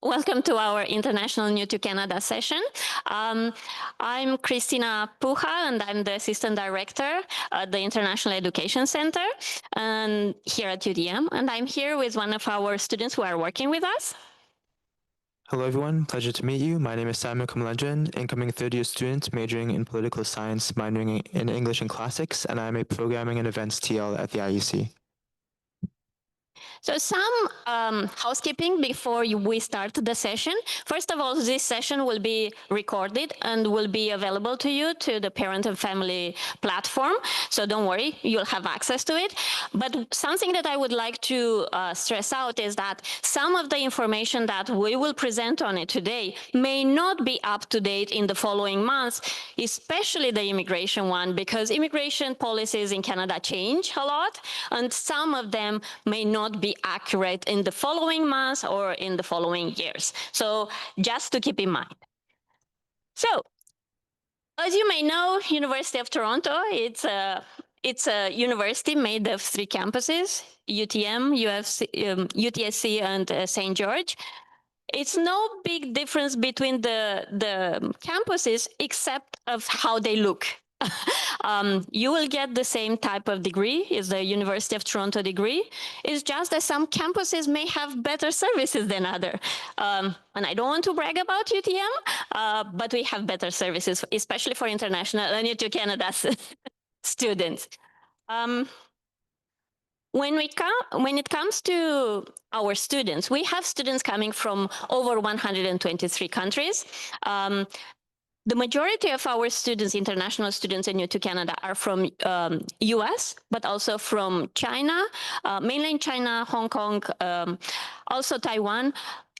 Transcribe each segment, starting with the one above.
Welcome to our International New to Canada session. I'm Christina Puja, and I'm the Assistant Director at the International Education Center and here at UDM. And I'm here with one of our students who are working with us. Hello everyone, pleasure to meet you. My name is Simon Kamalenjan, incoming third-year student majoring in political science, minoring in English and classics, and I'm a programming and events TL at the IUC. So some housekeeping before we start the session. First of all, this session will be recorded and will be available to you to the parent and family platform. So don't worry, you'll have access to it. But something that I would like to stress out is that some of the information that we will present on it today may not be up to date in the following months, especially the immigration one, because immigration policies in Canada change a lot, and some of them may not be accurate in the following months or in the following years. So just to keep in mind. So, as you may know, University of Toronto, it's a university made of 3 campuses, UTM, UTSC, and St. George. It's no big difference between the campuses except of how they look. You will get the same type of degree, is the University of Toronto degree. It's just that some campuses may have better services than other. And I don't want to brag about UTM, but we have better services, especially for international and to Canada students. When it comes to our students, we have students coming from over 123 countries. The majority of our students, international students new to Canada, are from US, but also from China, mainland China, Hong Kong, also Taiwan,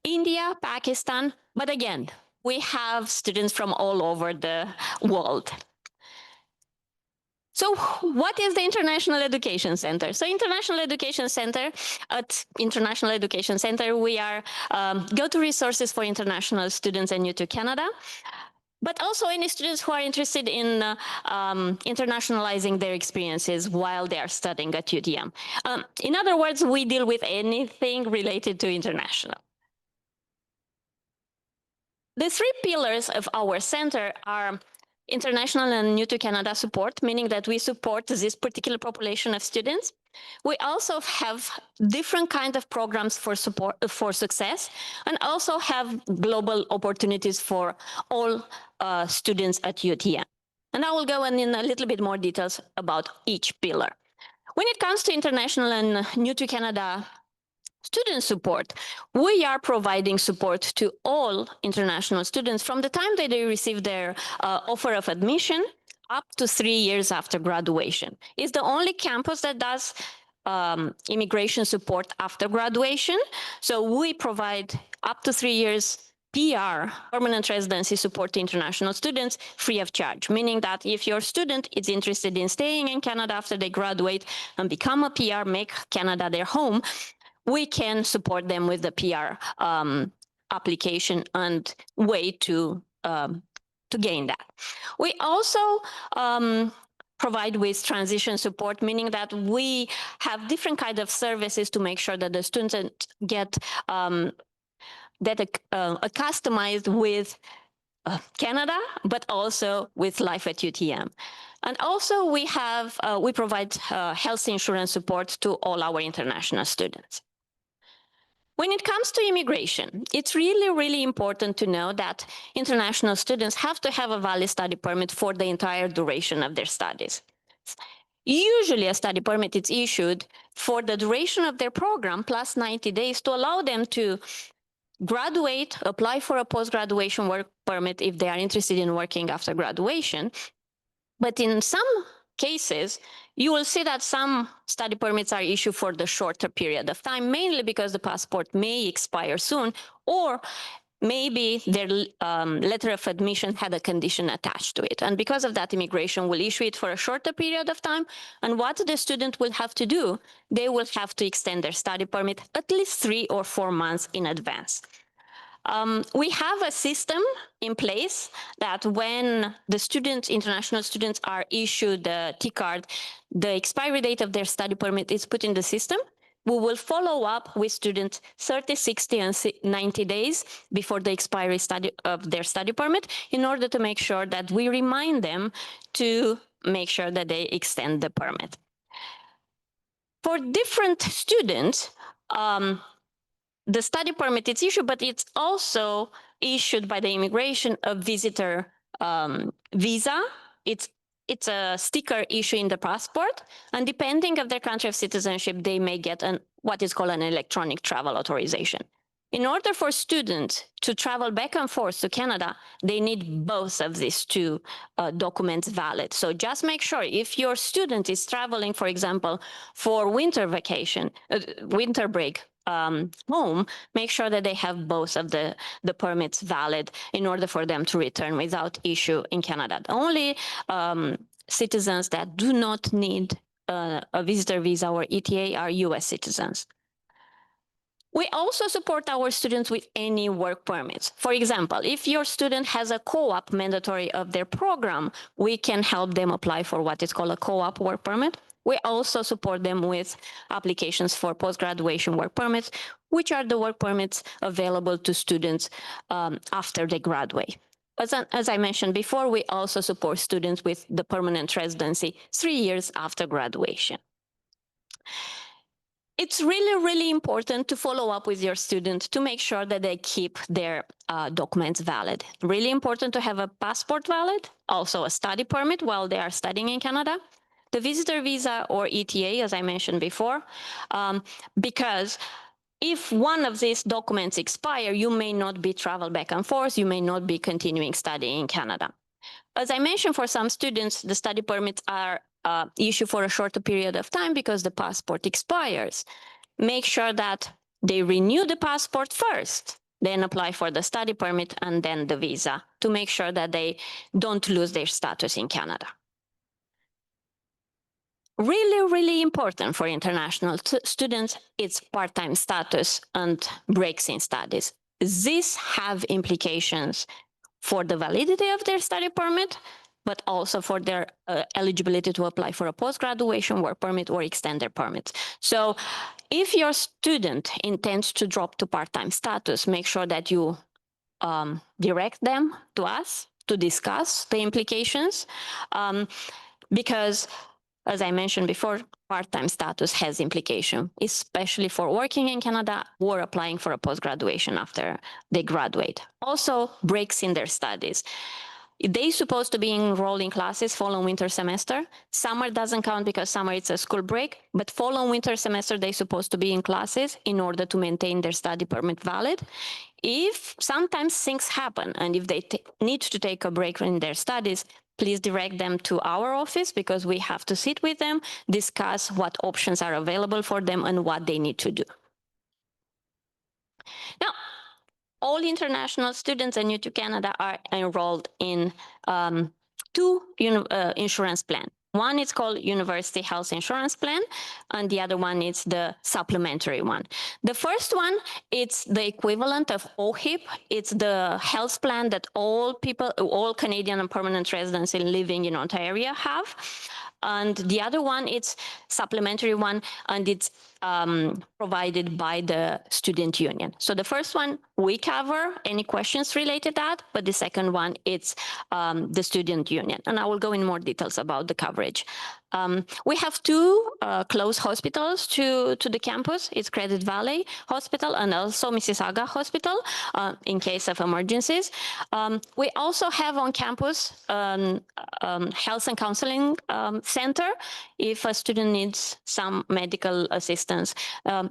India, Pakistan. But again, we have students from all over the world. So what is the International Education Center? So International Education Center, at International Education Center, we are go-to resources for international students new to Canada, but also any students who are interested in internationalizing their experiences while they are studying at UDM. In other words, we deal with anything related to international. The 3 pillars of our center are international and new to Canada support, meaning that we support this particular population of students. We also have different kinds of programs for support for success, and also have global opportunities for all students at UTM. And I will go in a little bit more details about each pillar. When it comes to international and new to Canada student support, we are providing support to all international students from the time that they receive their offer of admission up to 3 years after graduation. It's the only campus that does immigration support after graduation. So we provide up to 3 years PR, permanent residency support to international students, free of charge, meaning that if your student is interested in staying in Canada after they graduate and become a PR, make Canada their home, we can support them with the PR application and way to gain that. We also provide with transition support, meaning that we have different kinds of services to make sure that the students get customized with Canada, but also with life at UTM. And also we provide health insurance support to all our international students. When it comes to immigration, it's really, really important to know that international students have to have a valid study permit for the entire duration of their studies. Usually a study permit is issued for the duration of their program plus 90 days to allow them to graduate, apply for a post-graduation work permit if they are interested in working after graduation. But in some cases, you will see that some study permits are issued for the shorter period of time, mainly because the passport may expire soon, or maybe their letter of admission had a condition attached to it. And because of that, immigration will issue it for a shorter period of time. And what the student will have to do, they will have to extend their study permit at least 3 or 4 months in advance. We have a system in place that when the students, international students, are issued the T-card, the expiry date of their study permit is put in the system. we will follow up with students 30, 60, and 90 days before the expiry of their study permit in order to make sure that we remind them to make sure that they extend the permit. For different students, the study permit is issued, but it's also issued by the immigration a visitor visa. It's a sticker issue in the passport, and depending on their country of citizenship, they may get what is called an electronic travel authorization. In order for students to travel back and forth to Canada, they need both of these two documents valid. So just make sure if your student is traveling, for example, for winter vacation, winter break, home, make sure that they have both of the permits valid in order for them to return without issue in Canada. The only citizens that do not need a visitor visa or ETA are US citizens. We also support our students with any work permits. For example, if your student has a co-op mandatory of their program, we can help them apply for what is called a co-op work permit. We also support them with applications for post-graduation work permits, which are the work permits available to students after they graduate. As I mentioned before, we also support students with the permanent residency 3 years after graduation. It's really, really important to follow up with your student to make sure that they keep their documents valid. Really important to have a passport valid, also a study permit while they are studying in Canada, the visitor visa or ETA, as I mentioned before, because if one of these documents expire, you may not be travel back and forth, you may not be continuing studying in Canada. As I mentioned, for some students, the study permits are issued for a shorter period of time because the passport expires. Make sure that they renew the passport first, then apply for the study permit and then the visa to make sure that they don't lose their status in Canada. Really, really important for international students, it's part-time status and breaks in studies. These have implications for the validity of their study permit, but also for their eligibility to apply for a post-graduation work permit or extend their permits. So if your student intends to drop to part-time status, make sure that you direct them to us to discuss the implications, because as I mentioned before, part-time status has implication, especially for working in Canada or applying for a post-graduation after they graduate. Also, breaks in their studies. They're supposed to be enrolled in classes following winter semester. Summer doesn't count because summer it's a school break, but following winter semester, they're supposed to be in classes in order to maintain their study permit valid. If sometimes things happen and if they need to take a break in their studies, please direct them to our office because we have to sit with them, discuss what options are available for them and what they need to do. Now, all international students and new to Canada are enrolled in two insurance plans. One is called University Health Insurance Plan, and the other one is the supplementary one. The first one, it's the equivalent of OHIP. It's the health plan that all people, all Canadian and permanent residents living in Ontario have. And the other one, it's supplementary one, and it's provided by the student union. So the first one, we cover any questions related to that, but the second one, it's the student union. And I will go in more details about the coverage. We have two close hospitals to the campus. It's Credit Valley Hospital and also Mississauga Hospital in case of emergencies. We also have on campus health and counseling center. If a student needs some medical assistance,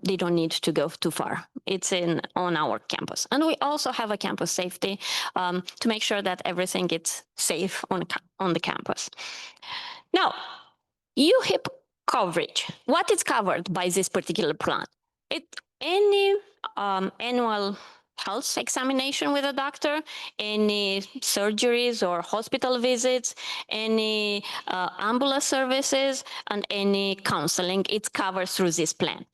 they don't need to go too far. It's on our campus. And we also have a campus safety to make sure that everything is safe on the campus. Now, UHIP coverage, what is covered by this particular plan? Any annual health examination with a doctor, any surgeries or hospital visits, any ambulance services, and any counseling, it's covered through this plan.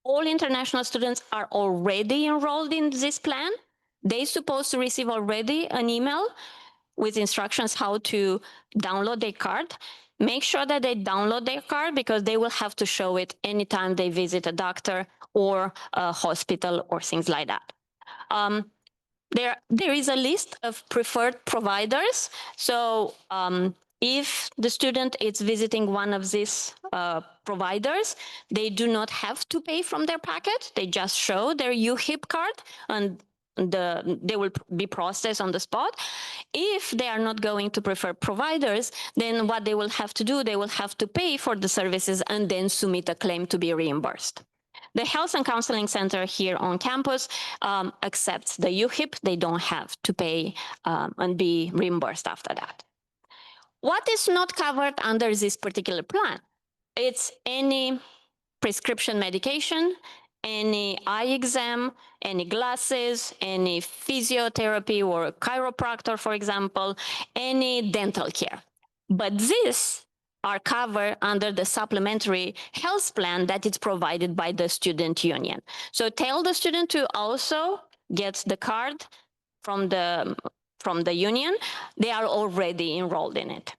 All international students are already enrolled in this plan. They're supposed to receive already an email with instructions how to download their card. make sure that they download their card because they will have to show it anytime they visit a doctor or a hospital or things like that. There is a list of preferred providers. So if the student is visiting one of these providers, they do not have to pay from their pocket. They just show their UHIP card and they will be processed on the spot. If they are not going to preferred providers, then what they will have to do, they will have to pay for the services and then submit a claim to be reimbursed. The Health and Counseling Center here on campus accepts the UHIP. They don't have to pay and be reimbursed after that. What is not covered under this particular plan? It's any prescription medication, any eye exam, any glasses, any physiotherapy or chiropractor, for example, any dental care. But these are covered under the supplementary health plan that is provided by the student union. So tell the student to also get the card from the union. They are already enrolled in it.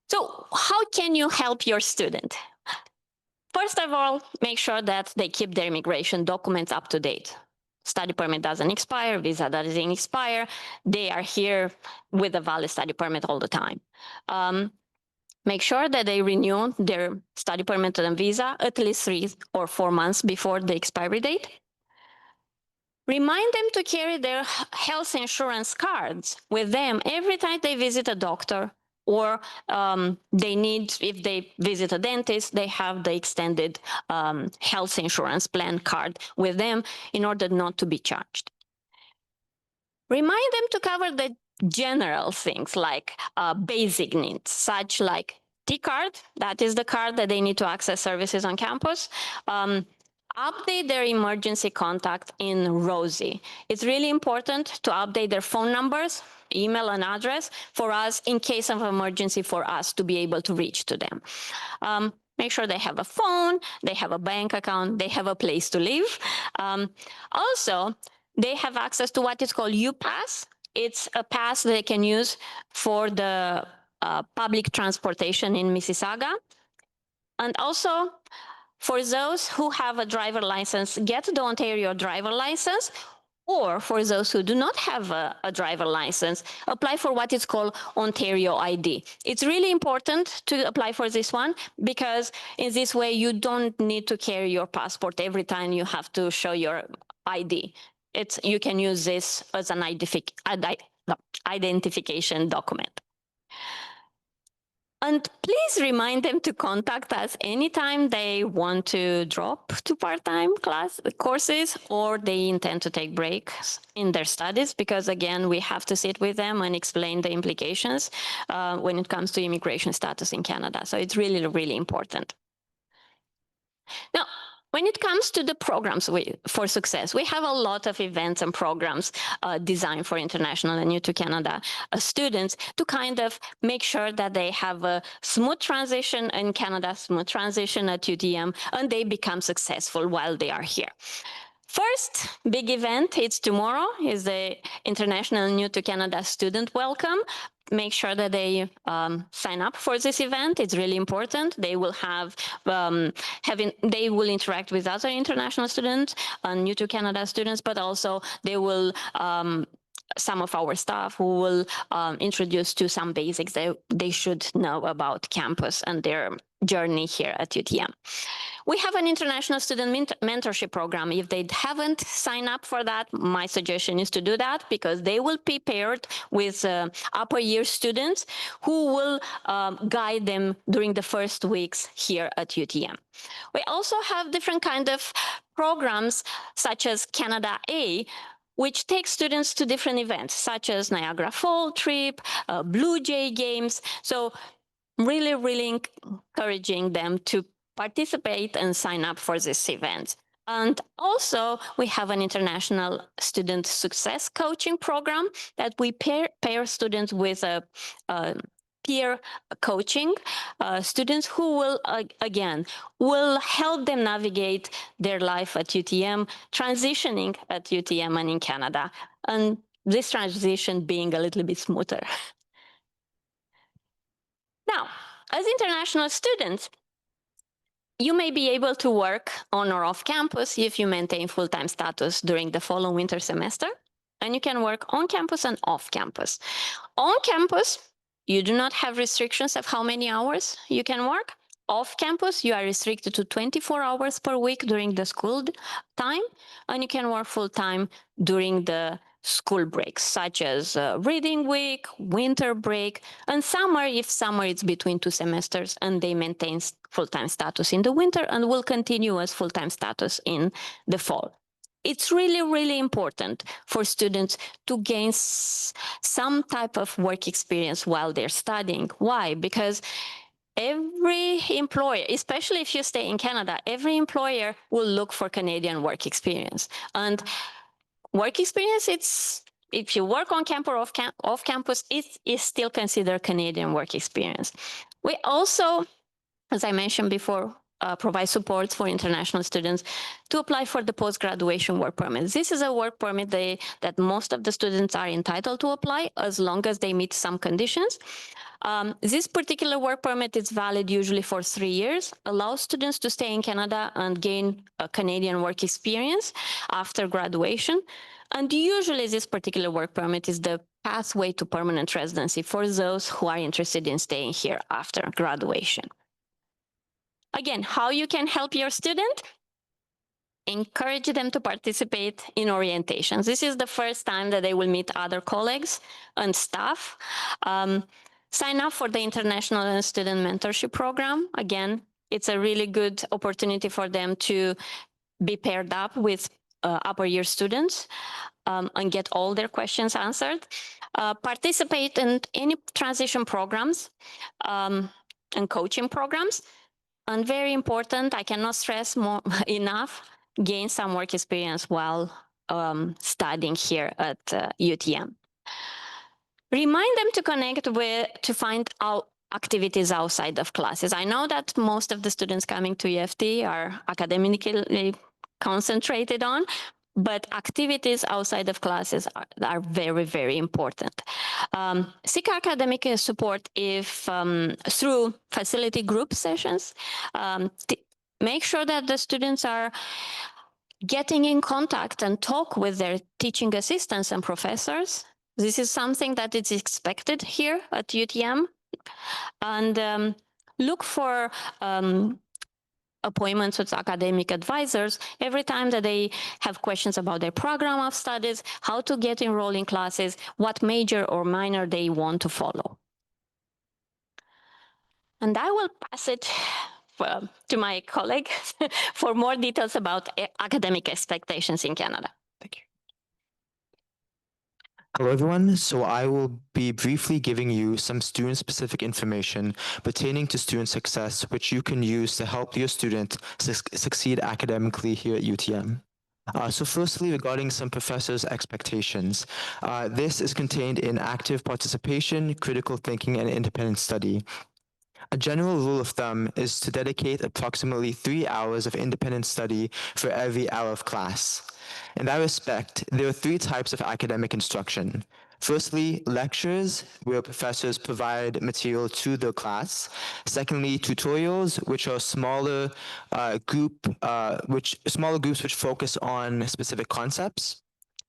So how can you help your student? First of all, make sure that they keep their immigration documents up to date. Study permit doesn't expire, visa doesn't expire. They are here with a valid study permit all the time. Make sure that they renew their study permit and visa at least 3 or 4 months before the expiry date. Remind them to carry their health insurance cards with them every time they visit a doctor, or they need, if they visit a dentist, they have the extended health insurance plan card with them in order not to be charged. Remind them to cover the general things like basic needs, such like T-card, that is the card that they need to access services on campus. Update their emergency contact in Rosie. It's really important to update their phone numbers, email and address for us in case of emergency for us to be able to reach to them. Make sure they have a phone, they have a bank account, they have a place to live. Also, they have access to what is called UPass. It's a pass they can use for the public transportation in Mississauga. And also, for those who have a driver license, get the Ontario driver license, or for those who do not have a driver license, apply for what is called Ontario ID. It's really important to apply for this one because in this way you don't need to carry your passport every time you have to show your ID. You can use this as an identification document. And please remind them to contact us anytime they want to drop to part-time courses or they intend to take breaks in their studies, because again, we have to sit with them and explain the implications when it comes to immigration status in Canada. So it's really, really important. Now, when it comes to the programs for success, we have a lot of events and programs designed for international and new to Canada students to kind of make sure that they have a smooth transition in Canada, smooth transition at UTM, and they become successful while they are here. First big event, it's tomorrow, is the International New to Canada Student Welcome. Make sure that they sign up for this event. It's really important. They will have they will interact with other international students and New to Canada students, but also they will some of our staff who will introduce to some basics that they should know about campus and their journey here at UTM. We have an international student mentorship program. If they haven't signed up for that, my suggestion is to do that, because they will be paired with upper year students who will guide them during the first weeks here at UTM. We also have different kind of programs such as Canada A, which takes students to different events, such as Niagara Fall Trip, Blue Jay Games. So really, really encouraging them to participate and sign up for this event. And also, we have an international student success coaching program that we pair students with a peer coaching students who will, again, will help them navigate their life at UTM, transitioning at UTM and in Canada, and this transition being a little bit smoother. Now, as international students, you may be able to work on or off campus if you maintain full-time status during the fall and winter semester, and you can work on campus and off campus. On campus, you do not have restrictions of how many hours you can work. Off campus, you are restricted to 24 hours per week during the school time, and you can work full-time during the school breaks, such as reading week, winter break, and summer, if summer it's between two semesters, and they maintain full-time status in the winter and will continue as full-time status in the fall. It's really, really important for students to gain some type of work experience while they're studying. Why? Because every employer, especially if you stay in Canada, every employer will look for Canadian work experience. And work experience, it's if you work on campus or off campus, it is still considered Canadian work experience. We also, as I mentioned before, provide support for international students to apply for the post-graduation work permit. This is a work permit that most of the students are entitled to apply as long as they meet some conditions. This particular work permit is valid usually for 3 years, allows students to stay in Canada and gain a Canadian work experience after graduation. And usually this particular work permit is the pathway to permanent residency for those who are interested in staying here after graduation. Again, how you can help your student? Encourage them to participate in orientations. This is the first time that they will meet other colleagues and staff. Sign up for the International Student Mentorship Program. Again, it's a really good opportunity for them to be paired up with upper year students and get all their questions answered. Participate in any transition programs and coaching programs. And very important, I cannot stress more enough, gain some work experience while studying here at UTM. Remind them to connect to find out activities outside of classes. I know that most of the students coming to UFT are academically concentrated on, but activities outside of classes are very, very important. Seek academic support if through facility group sessions. Make sure that the students are getting in contact and talk with their teaching assistants and professors. This is something that is expected here at UTM. And look for appointments with academic advisors every time that they have questions about their program of studies, how to get enrolled in classes, what major or minor they want to follow. And I will pass it to my colleague for more details about academic expectations in Canada. Thank you. Hello, everyone. So I will be briefly giving you some student-specific information pertaining to student success, which you can use to help your student succeed academically here at UTM. So firstly, regarding some professors' expectations, this is contained in active participation, critical thinking, and independent study. A general rule of thumb is to dedicate approximately 3 hours of independent study for every hour of class. In that respect, there are 3 types of academic instruction. Firstly, lectures, where professors provide material to the class. Secondly, tutorials, which are smaller groups which focus on specific concepts.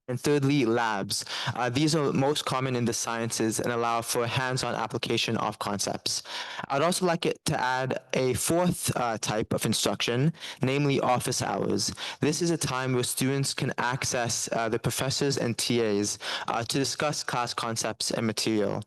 And thirdly, labs. These are most common in the sciences and allow for hands-on application of concepts. I'd also like it to add a 4th type of instruction, namely office hours. This is a time where students can access the professors and TAs to discuss class concepts and material.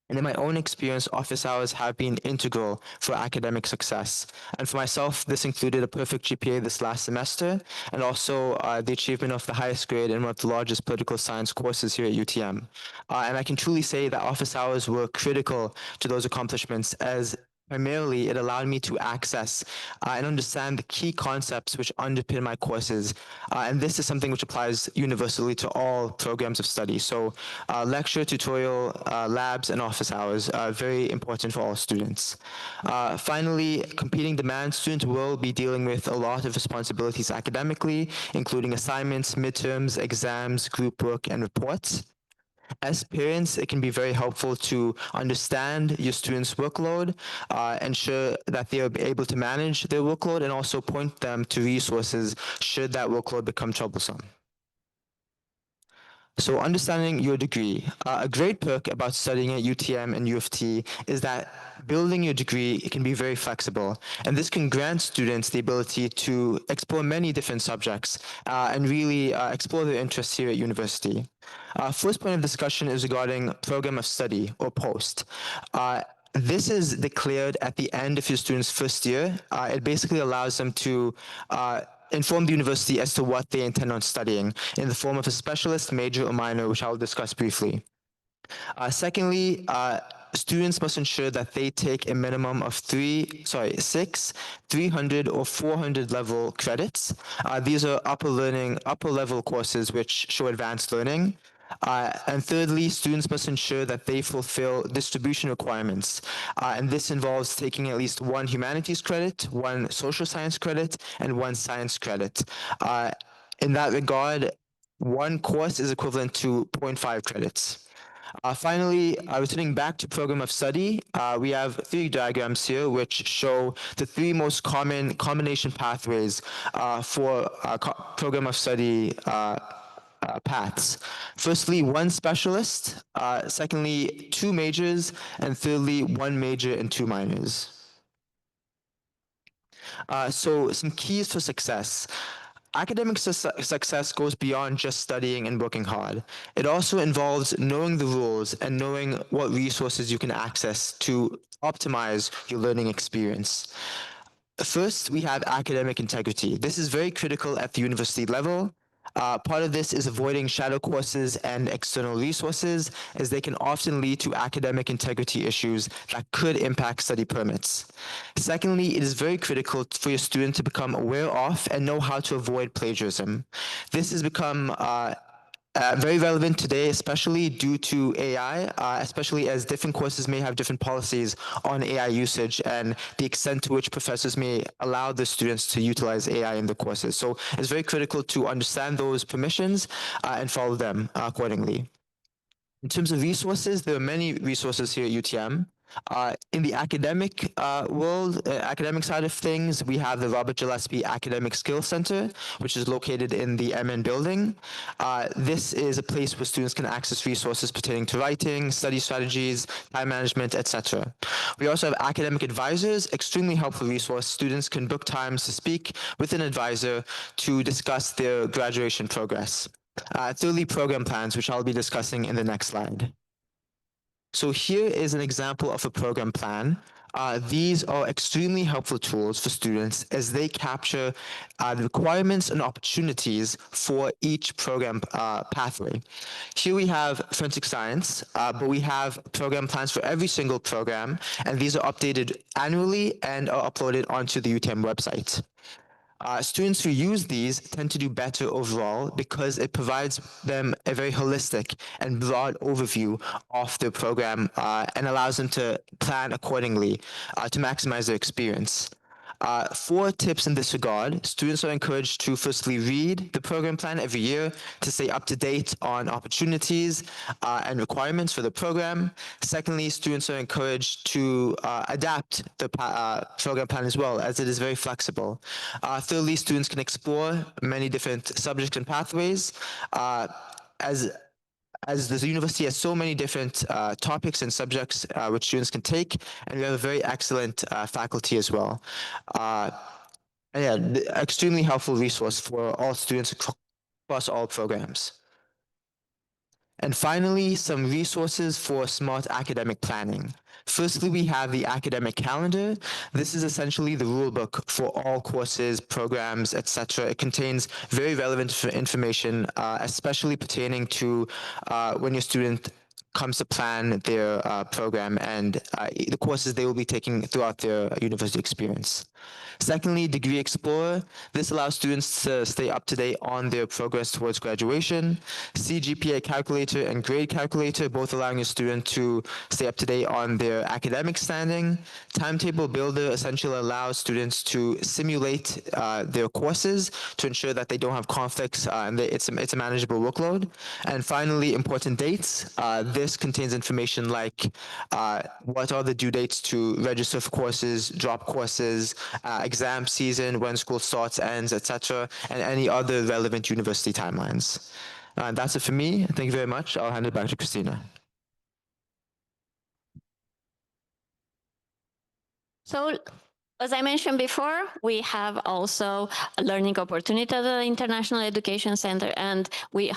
And in my own experience, office hours have been integral for academic success. And for myself, this included a perfect GPA this last semester, and also the achievement of the highest grade in one of the largest political science courses here at UTM. And I can truly say that office hours were critical to those accomplishments, as primarily, it allowed me to access and understand the key concepts which underpin my courses. And this is something which applies universally to all programs of study. So lecture, tutorial, labs, and office hours are very important for all students. Finally, competing demand, students will be dealing with a lot of responsibilities academically, including assignments, midterms, exams, group work, and reports. As parents, it can be very helpful to understand your students' workload, ensure that they are able to manage their workload, and also point them to resources should that workload become troublesome. So understanding your degree. A great perk about studying at UTM and U of T is that building your degree can be very flexible, and this can grant students the ability to explore many different subjects and really explore their interests here at university. First point of discussion is regarding program of study or POST. This is declared at the end of your student's first year. It basically allows them to inform the university as to what they intend on studying in the form of a specialist, major, or minor, which I'll discuss briefly. Secondly, students must ensure that they take a minimum of 6, 300, or 400 level credits. These are upper level courses which show advanced learning. And thirdly, students must ensure that they fulfill distribution requirements. And this involves taking at least one humanities credit, one social science credit, and one science credit. In that regard, one course is equivalent to 0.5 credits. Finally, returning back to program of study, we have 3 diagrams here which show the 3 most common combination pathways for program of study paths. Firstly, 1 specialist, secondly, 2 majors, and thirdly, 1 major and 2 minors. So some keys for success. Academic success goes beyond just studying and working hard. It also involves knowing the rules and knowing what resources you can access to optimize your learning experience. First, we have academic integrity. This is very critical at the university level. Part of this is avoiding shadow courses and external resources, as they can often lead to academic integrity issues that could impact study permits. Secondly, it is very critical for your student to become aware of and know how to avoid plagiarism. This has become very relevant today, especially due to AI, especially as different courses may have different policies on AI usage and the extent to which professors may allow the students to utilize AI in the courses. So it's very critical to understand those permissions and follow them accordingly. In terms of resources, there are many resources here at UTM. In the academic world, academic side of things, we have the Robert Gillespie Academic Skills Center, which is located in the MN building. This is a place where students can access resources pertaining to writing, study strategies, time management, etc. We also have academic advisors, extremely helpful resource. Students can book times to speak with an advisor to discuss their graduation progress. Thirdly, program plans, which I'll be discussing in the next slide. So here is an example of a program plan. These are extremely helpful tools for students as they capture the requirements and opportunities for each program pathway. Here we have forensic science, but we have program plans for every single program, and these are updated annually and are uploaded onto the UTM website. Students who use these tend to do better overall because it provides them a very holistic and broad overview of the program and allows them to plan accordingly to maximize their experience. 4 tips in this regard. Students are encouraged to firstly read the program plan every year to stay up to date on opportunities and requirements for the program. Secondly, students are encouraged to adapt the program plan as well, as it is very flexible. Thirdly, students can explore many different subjects and pathways as the university has so many different topics and subjects which students can take, and we have a very excellent faculty as well. Extremely helpful resource for all students across all programs. And finally, some resources for smart academic planning. Firstly, we have the academic calendar. This is essentially the rulebook for all courses, programs, etc. It contains very relevant information, especially pertaining to when your student comes to plan their program and the courses they will be taking throughout their university experience. Secondly, Degree Explorer. This allows students to stay up to date on their progress towards graduation. CGPA Calculator and Grade Calculator, both allowing a student to stay up to date on their academic standing. Timetable Builder essentially allows students to simulate their courses to ensure that they don't have conflicts and it's a manageable workload. And finally, Important Dates. This contains information like what are the due dates to register for courses, drop courses, exam season, when school starts, ends, etc., and any other relevant university timelines. That's it for me. Thank you very much. I'll hand it back to Christina. So, as I mentioned before, we have also a learning opportunity at the International Education Center, and we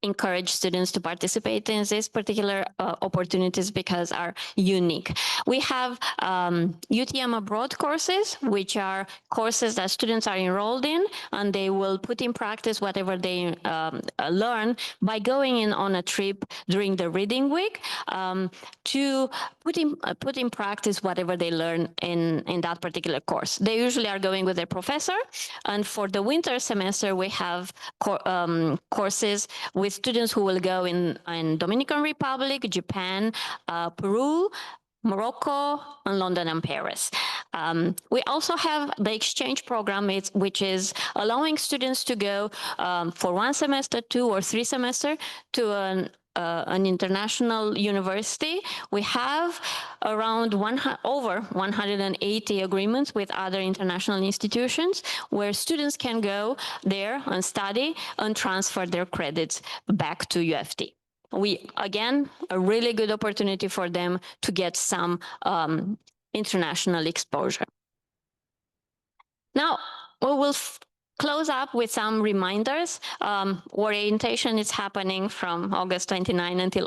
encourage students to participate in these particular opportunities because are unique. We have UTM Abroad courses, which are courses that students are enrolled in, and they will put in practice whatever they learn by going in on a trip during the reading week to put in practice whatever they learn in that particular course. They usually are going with their professor, and for the winter semester, we have courses with students who will go in Dominican Republic, Japan, Peru, Morocco, and London and Paris. We also have the exchange program, which is allowing students to go for 1 semester, 2 or 3 semesters to an international university. We have around over 180 agreements with other international institutions where students can go there and study and transfer their credits back to UFT. Again, a really good opportunity for them to get some international exposure. Now, we will close up with some reminders. Orientation is happening from August 29 until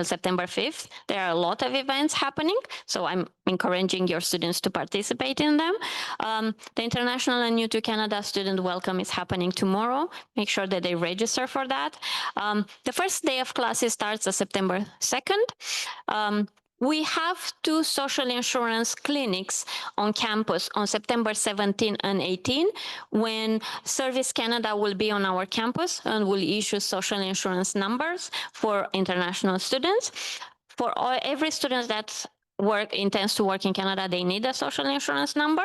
September 5th. There are a lot of events happening, so I'm encouraging your students to participate in them. The International and New to Canada Student Welcome is happening tomorrow. Make sure that they register for that. The first day of classes starts on September 2nd. We have 2 social insurance clinics on campus on September 17 and 18, when Service Canada will be on our campus and will issue social insurance numbers for international students. For every student that intends to work in Canada, they need a social insurance number.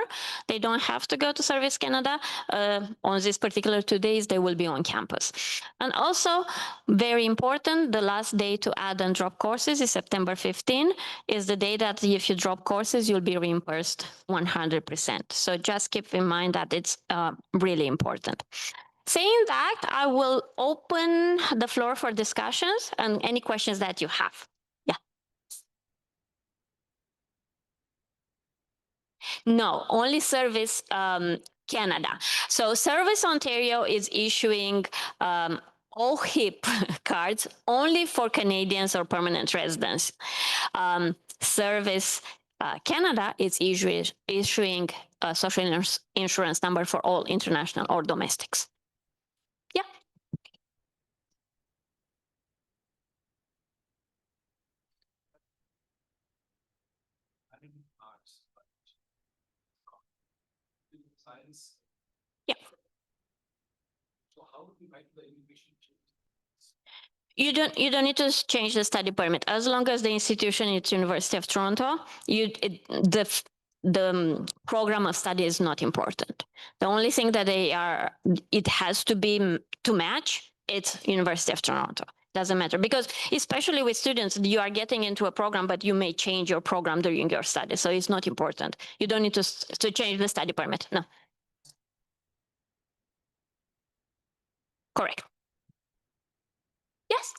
They don't have to go to Service Canada. On these particular 2 days, they will be on campus. And also, very important, the last day to add and drop courses is September 15, is the day that if you drop courses, you'll be reimbursed 100%. So just keep in mind that it's really important. Saying that, I will open the floor for discussions and any questions that you have. No, only Service Canada. So Service Ontario is issuing OHIP cards only for Canadians or permanent residents. Service Canada is issuing a social insurance number for all international or domestics. Yeah. Yeah. So how would we write the invitation? You don't need to change the study permit as long as the institution is University of Toronto. The program of study is not important. The only thing that it has to be to match, it's University of Toronto. Doesn't matter, because especially with students, you are getting into a program, but you may change your program during your study, so it's not important. You don't need to change the study permit. No. Correct. Yes.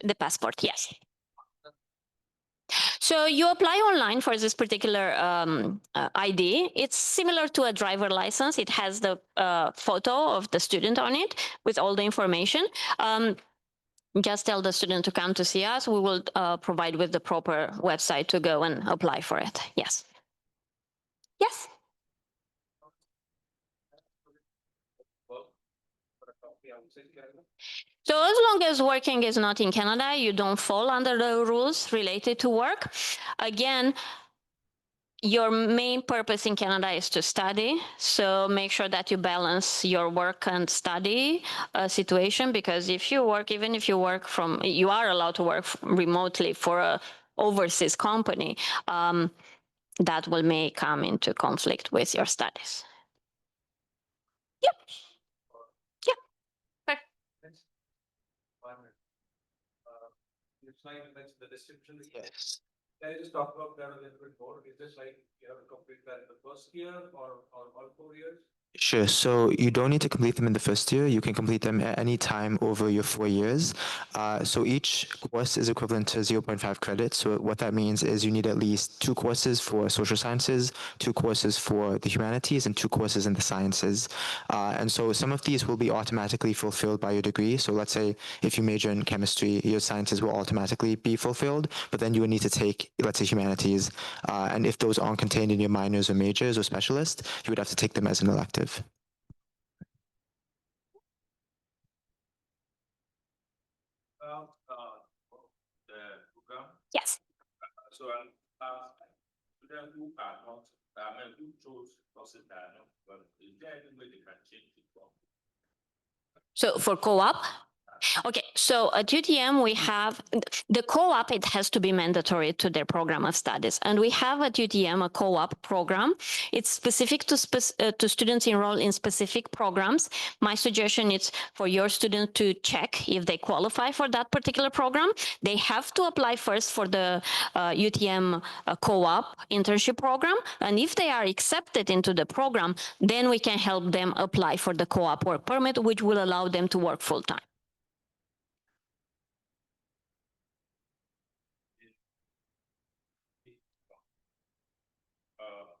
The passport, yes. So you apply online for this particular ID. It's similar to a driver license. It has the photo of the student on it with all the information. Just tell the student to come to see us. We will provide with the proper website to go and apply for it. Yes. Yes. So as long as working is not in Canada, you don't fall under the rules related to work. Again, your main purpose in Canada is to study. So make sure that you balance your work and study situation, because if you work, even if you work from, you are allowed to work remotely for a overseas company, that may come into conflict with your studies. Yep. Yep. Perfect. Your slide mentioned the description. Yes. Can you just talk about that a little bit more? Is this like you have to complete that in the first year or all 4 years? Sure. So you don't need to complete them in the first year. You can complete them at any time over your 4 years. So each course is equivalent to 0.5 credits. So what that means is you need at least 2 courses for social sciences, 2 courses for the humanities, and 2 courses in the sciences. And so some of these will be automatically fulfilled by your degree. So let's say if you major in chemistry, your sciences will automatically be fulfilled, but then you would need to take, let's say, humanities. And if those aren't contained in your minors or majors or specialists, you would have to take them as an elective. The program. Yes. So students who are not, who chose courses that are not, but is there any way they can change it from? So for co-op? Okay, so at UTM, we have the co-op, it has to be mandatory to their program of studies. And we have at UTM a co-op program. It's specific to students enrolled in specific programs. My suggestion is for your student to check if they qualify for that particular program. They have to apply first for the UTM co-op internship program. And if they are accepted into the program, then we can help them apply for the co-op work permit, which will allow them to work full-time.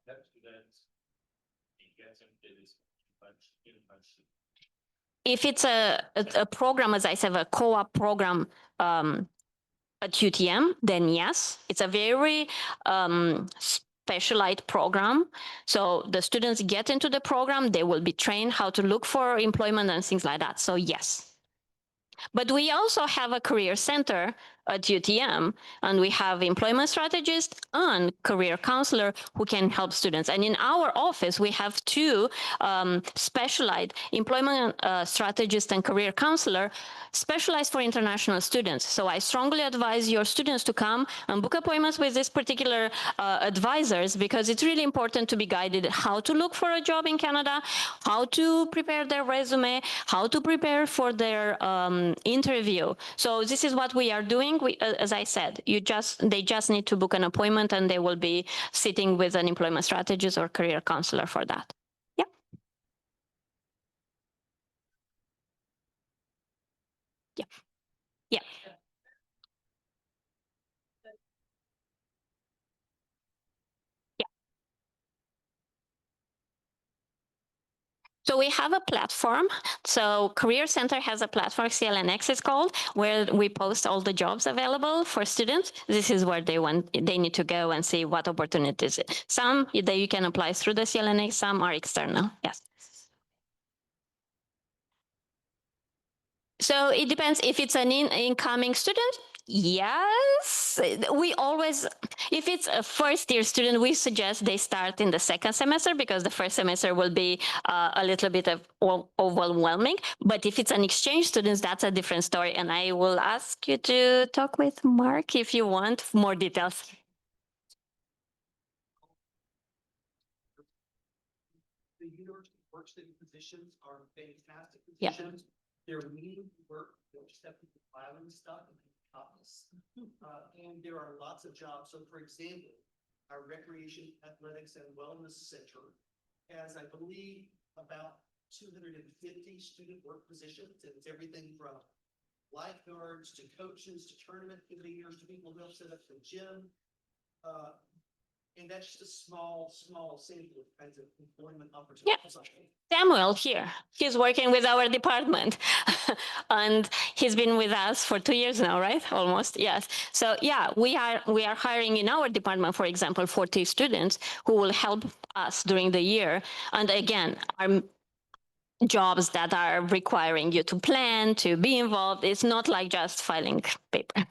That students in getting this internship. If it's a program, as I said, a co-op program at UTM, then yes, it's a very specialized program. So the students get into the program, they will be trained how to look for employment and things like that. So yes. But we also have a career center at UTM, and we have employment strategist and career counselor who can help students. And in our office, we have 2 specialized employment strategist and career counselor specialized for international students. So I strongly advise your students to come and book appointments with this particular advisors, because it's really important to be guided how to look for a job in Canada, how to prepare their resume, how to prepare for their interview. So this is what we are doing. As I said, they just need to book an appointment, and they will be sitting with an employment strategist or career counselor for that. Yeah. Yeah. Yeah. So we have a platform. So Career Center has a platform, CLNX is called, where we post all the jobs available for students. This is where they need to go and see what opportunities. Some that you can apply through the CLNX, some are external. Yes. So it depends if it's an incoming student. Yes, we always, if it's a first-year student, we suggest they start in the second semester, because the first semester will be a little bit of overwhelming. But if it's an exchange student, that's a different story. And I will ask you to talk with Mark if you want more details. The university work study positions are fantastic Yeah. positions. They're meaningful work. They just have people filing stuff and copies. And there are lots of jobs. So for example, our recreation, athletics, and wellness center has, I believe, about 250 student work positions. And it's everything from lifeguards to coaches to tournament committeers to people who help set up the gym. And that's just a small sample of kinds of employment opportunities. Samuel here, he's working with our department and he's been with us for 2 years now, right? Almost, yes. So yeah, we are hiring in our department, for example, 40 students who will help us during the year. And again, jobs that are requiring you to plan, to be involved. It's not like just filing paper.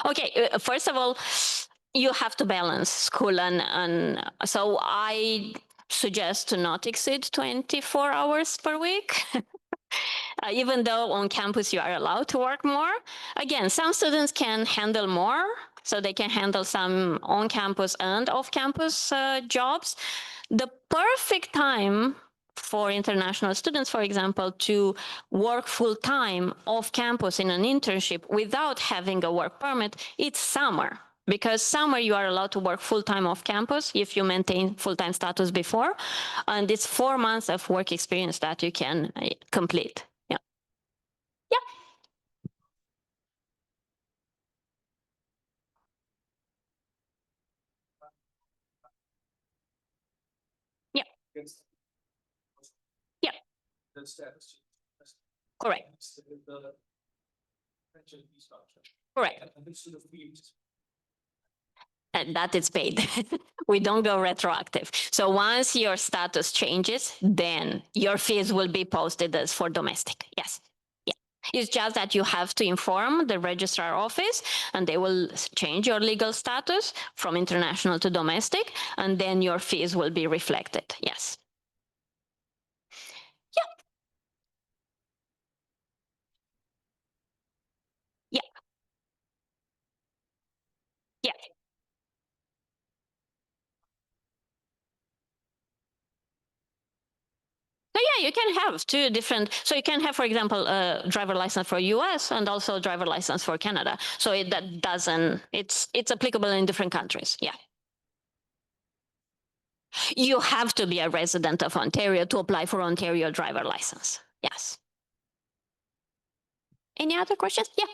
Okay, first of all, you have to balance school and so I suggest to not exceed 24 hours per week. Even though on campus you are allowed to work more. Again, some students can handle more, so they can handle some on-campus and off-campus jobs. The perfect time for international students, for example, to work full-time off-campus in an internship without having a work permit, it's summer. Because summer you are allowed to work full-time off campus if you maintain full-time status before, and it's 4 months of work experience that you can complete. Yeah. Yeah. Yeah. Yeah. The status. Correct. The pension fee structure. Correct. And this sort of fees. And that is paid. We don't go retroactive. So once your status changes, then your fees will be posted as for domestic. Yes. Yeah. It's just that you have to inform the registrar office and they will change your legal status from international to domestic, and then your fees will be reflected. Yes. Yeah. Yeah. Yeah. So yeah, you can have two different, so you can have, for example, a driver license for US and also a driver license for Canada. So that doesn't, it's applicable in different countries. Yeah. You have to be a resident of Ontario to apply for Ontario driver license. Yes. Any other questions? Yeah.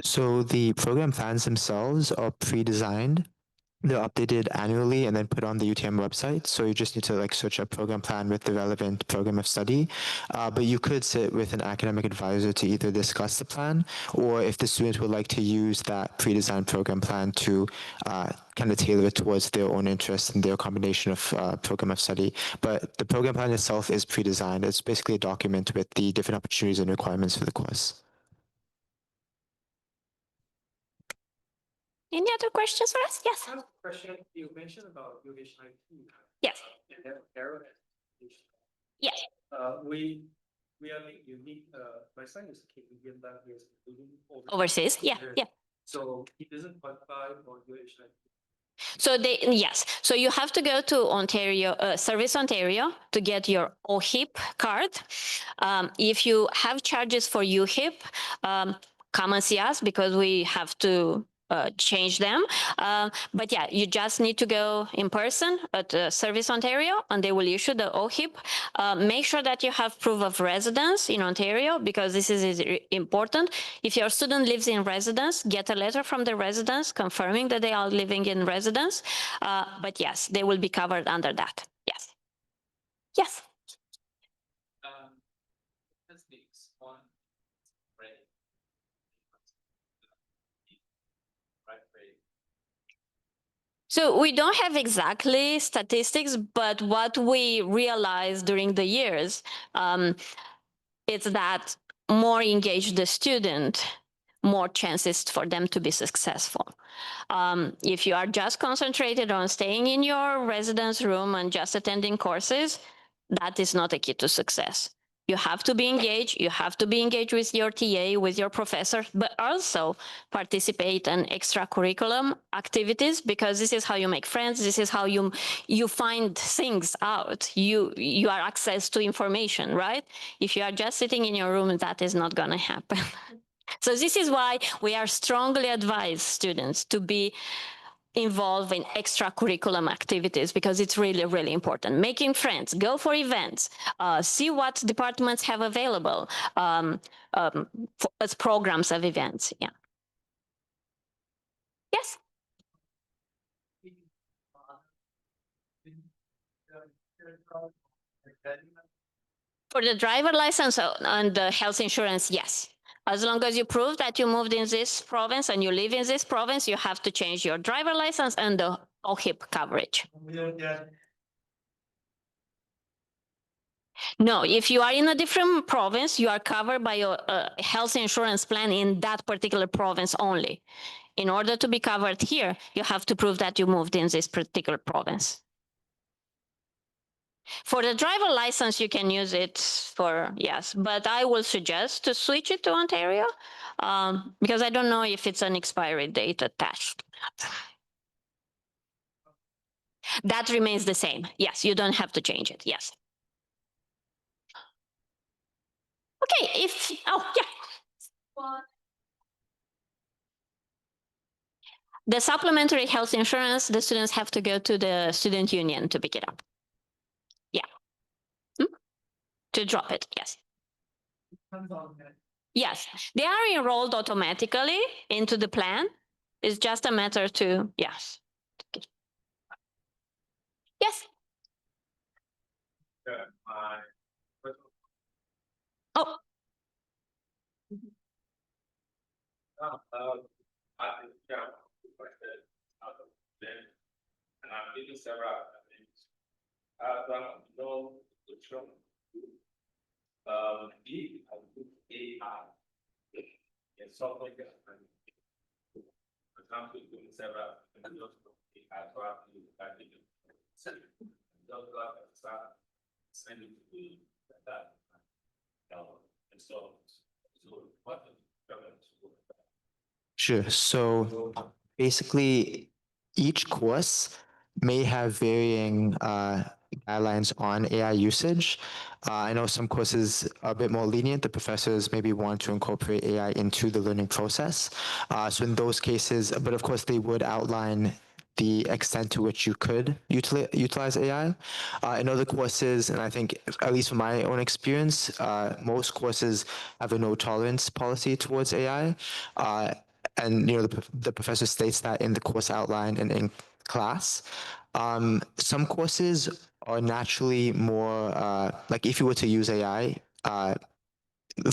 So the program plans themselves are pre-designed. They're updated annually and then put on the UTM website. So you just need to like search a program plan with the relevant program of study. But you could sit with an academic advisor to either discuss the plan, or if the students would like to use that pre-designed program plan to kind of tailor it towards their own interests and their combination of program of study. But the program plan itself is pre-designed. It's basically a document with the different opportunities and requirements for the course. Any other questions for us? Yes. Question, you mentioned about UHIT. Yes. Arrow. Yes. We are unique, my son is Canadian, that he is living Overseas. Yeah. Yeah. So he doesn't qualify for UHIT. So yes, so you have to go to Ontario, Service Ontario to get your OHIP card. If you have charges for UHIP, come and see us because we have to change them. But yeah, you just need to go in person at Service Ontario and they will issue the OHIP. Make sure that you have proof of residence in Ontario because this is important. If your student lives in residence, get a letter from the residence confirming that they are living in residence. But yes, they will be covered under that. Yes. Yes. So we don't have exactly statistics, but what we realized during the years, it's that more engaged the student, more chances for them to be successful. If you are just concentrated on staying in your residence room and just attending courses, that is not a key to success. You have to be engaged. You have to be engaged with your TA, with your professor, but also participate in extracurriculum activities because this is how you make friends. This is how you find things out. You are access to information, right? If you are just sitting in your room, that is not going to happen. So this is why we are strongly advise students to be involved in extracurriculum activities because it's really, really important. Making friends, go for events, see what departments have available as programs of events. Yeah. Yes. For the driver license and the health insurance, yes. As long as you prove that you moved in this province and you live in this province, you have to change your driver license and the OHIP coverage. We don't get, No, if you are in a different province, you are covered by your health insurance plan in that particular province only. In order to be covered here, you have to prove that you moved in this particular province. For the driver license, you can use it for, yes, but I will suggest to switch it to Ontario because I don't know if it's an expiry date attached. That remains the same. Yes, you don't have to change it. Yes. Okay, oh, yeah. The supplementary health insurance, the students have to go to the student union to pick it up. Yeah. To drop it, yes. comes on that. Yes, they are enrolled automatically into the plan. It's just a matter to, yes. Yes. My Oh, I think, yeah, question, then, and I'm thinking several things. I don't know which one. B, I put AI. In something that. For example, doing several, and just AI, so I think. Just start sending to the, that. And so what the government. Sure. So basically, each course may have varying guidelines on AI usage. I know some courses are a bit more lenient. The professors maybe want to incorporate AI into the learning process. So in those cases, but of course, they would outline the extent to which you could utilize AI. In other courses, and I think at least from my own experience, most courses have a no tolerance policy towards AI. And the professor states that in the course outline and in class. Some courses are naturally more like if you were to use AI,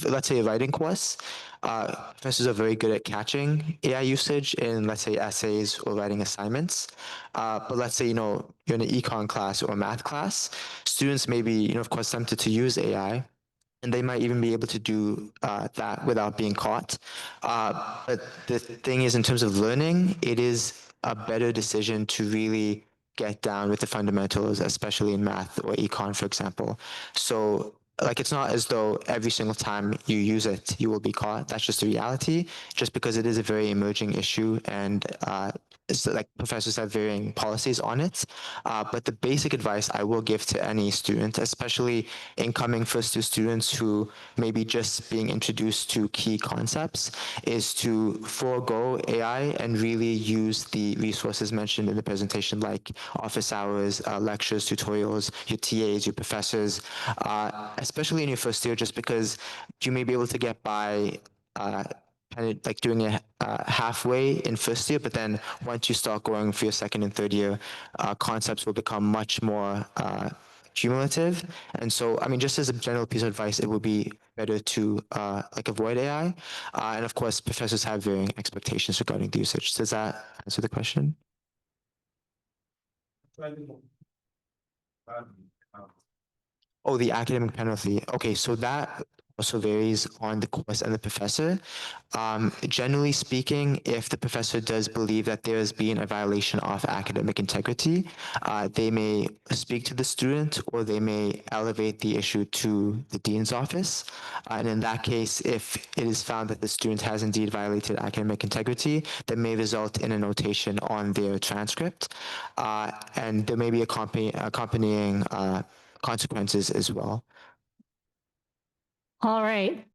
let's say a writing course, professors are very good at catching AI usage in, let's say, essays or writing assignments. But let's say, you're in an econ class or math class, students may be, of course, tempted to use AI. And they might even be able to do that without being caught. But the thing is, in terms of learning, it is a better decision to really get down with the fundamentals, especially in math or econ, for example. So like it's not as though every single time you use it, you will be caught. That's just the reality, just because it is a very emerging issue and it's like professors have varying policies on it. But the basic advice I will give to any student, especially incoming first year students who may be just being introduced to key concepts, is to forego AI and really use the resources mentioned in the presentation, like office hours, lectures, tutorials, your TAs, your professors, especially in your first year, just because you may be able to get by kind of like doing it halfway in first year, but then once you start going for your second and third year, concepts will become much more cumulative. And so, I mean, just as a general piece of advice, it would be better to like avoid AI. And of course, professors have varying expectations regarding the usage. Does that answer the question? Oh, the academic penalty. Okay, so that also varies on the course and the professor. Generally speaking, if the professor does believe that there has been a violation of academic integrity, they may speak to the student or they may elevate the issue to the dean's office. And in that case, if it is found that the student has indeed violated academic integrity, that may result in a notation on their transcript. And there may be accompanying consequences as well. all right.